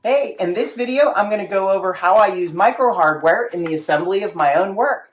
Hey, in this video, I'm going to go over how I use micro hardware in the assembly of my own work.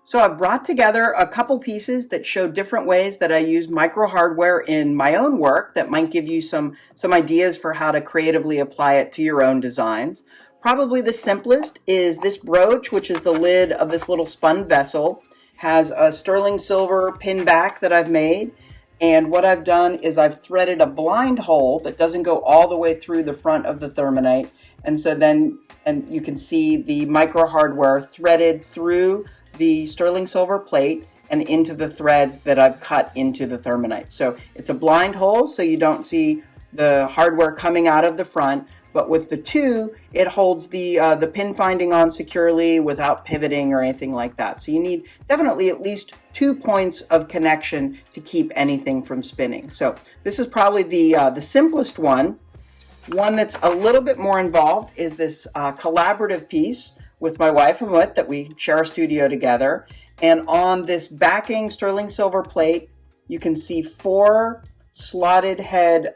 So I've brought together a couple pieces that show different ways that I use micro hardware in my own work that might give you some ideas for how to creatively apply it to your own designs. Probably the simplest is this brooch, which is the lid of this little spun vessel, has a sterling silver pin back that I've made. And what I've done is I've threaded a blind hole that doesn't go all the way through the front of the Thurmanite. And so then, and you can see the micro hardware threaded through the sterling silver plate and into the threads that I've cut into the Thurmanite. So it's a blind hole, so you don't see the hardware coming out of the front, but with the two, it holds the pin finding on securely without pivoting or anything like that. So you need definitely at least 2 points of connection to keep anything from spinning. So this is probably the simplest one. One that's a little bit more involved is this collaborative piece with my wife Amit that we share a studio together. And on this backing sterling silver plate, you can see 4 slotted head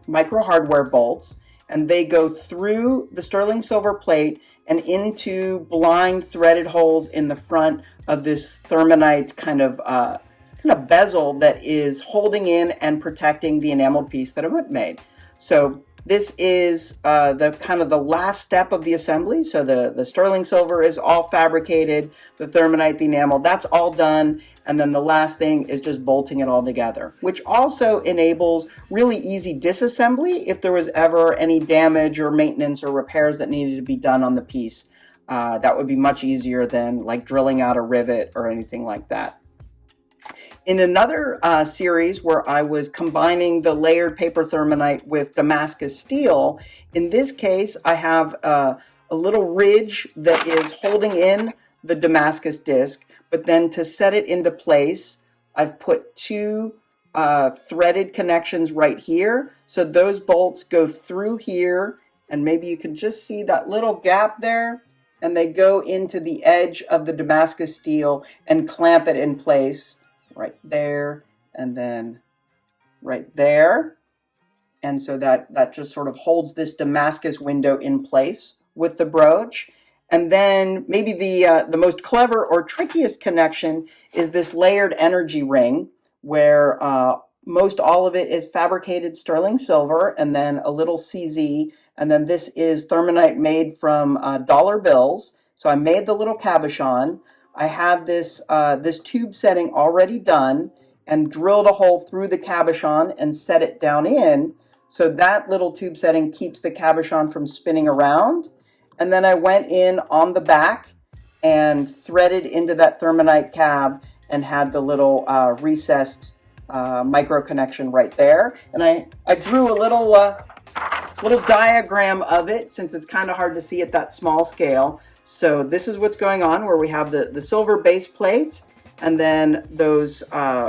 micro hardware bolts, and they go through the sterling silver plate and into blind threaded holes in the front of this Thurmanite kind of bezel that is holding in and protecting the enameled piece that Amit made. So this is the last step of the assembly. So the sterling silver is all fabricated, the Thurmanite, the enamel, that's all done. And then the last thing is just bolting it all together, which also enables really easy disassembly if there was ever any damage or maintenance or repairs that needed to be done on the piece. That would be much easier than like drilling out a rivet or anything like that. In another series where I was combining the layered paper Thurmanite with Damascus steel, in this case I have a little ridge that is holding in the Damascus disc, but then to set it into place, I've put 2 threaded connections right here. So those bolts go through here, and maybe you can just see that little gap there, and they go into the edge of the Damascus steel and clamp it in place. Right there, and then right there. And so that just sort of holds this Damascus window in place with the brooch. And then maybe the most clever or trickiest connection is this layered energy ring, where most all of it is fabricated sterling silver and then a little CZ. And then this is Thurmanite made from dollar bills. So I made the little cabochon. I had this tube setting already done and drilled a hole through the cabochon and set it down in. So that little tube setting keeps the cabochon from spinning around. And then I went in on the back and threaded into that Thurmanite cab and had the little recessed micro connection right there. And I drew a little diagram of it since it's kind of hard to see at that small scale. So this is what's going on, where we have the silver base plate and then those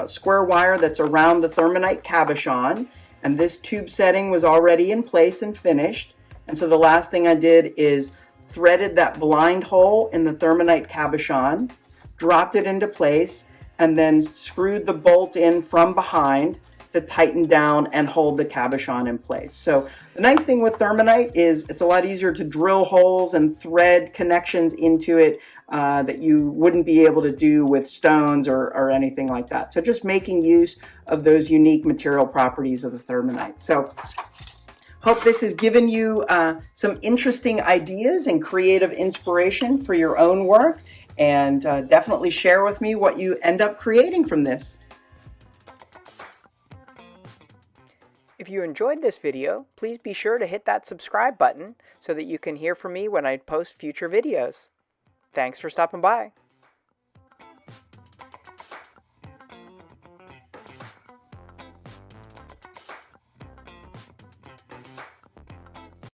square wire that's around the Thurmanite cabochon. And this tube setting was already in place and finished. And so the last thing I did is threaded that blind hole in the Thurmanite cabochon, dropped it into place, and then screwed the bolt in from behind to tighten down and hold the cabochon in place. So the nice thing with Thurmanite is it's a lot easier to drill holes and thread connections into it that you wouldn't be able to do with stones or anything like that. So just making use of those unique material properties of the Thurmanite. So hope this has given you some interesting ideas and creative inspiration for your own work, and definitely share with me what you end up creating from this. If you enjoyed this video, please be sure to hit that subscribe button so that you can hear from me when I post future videos. Thanks for stopping by.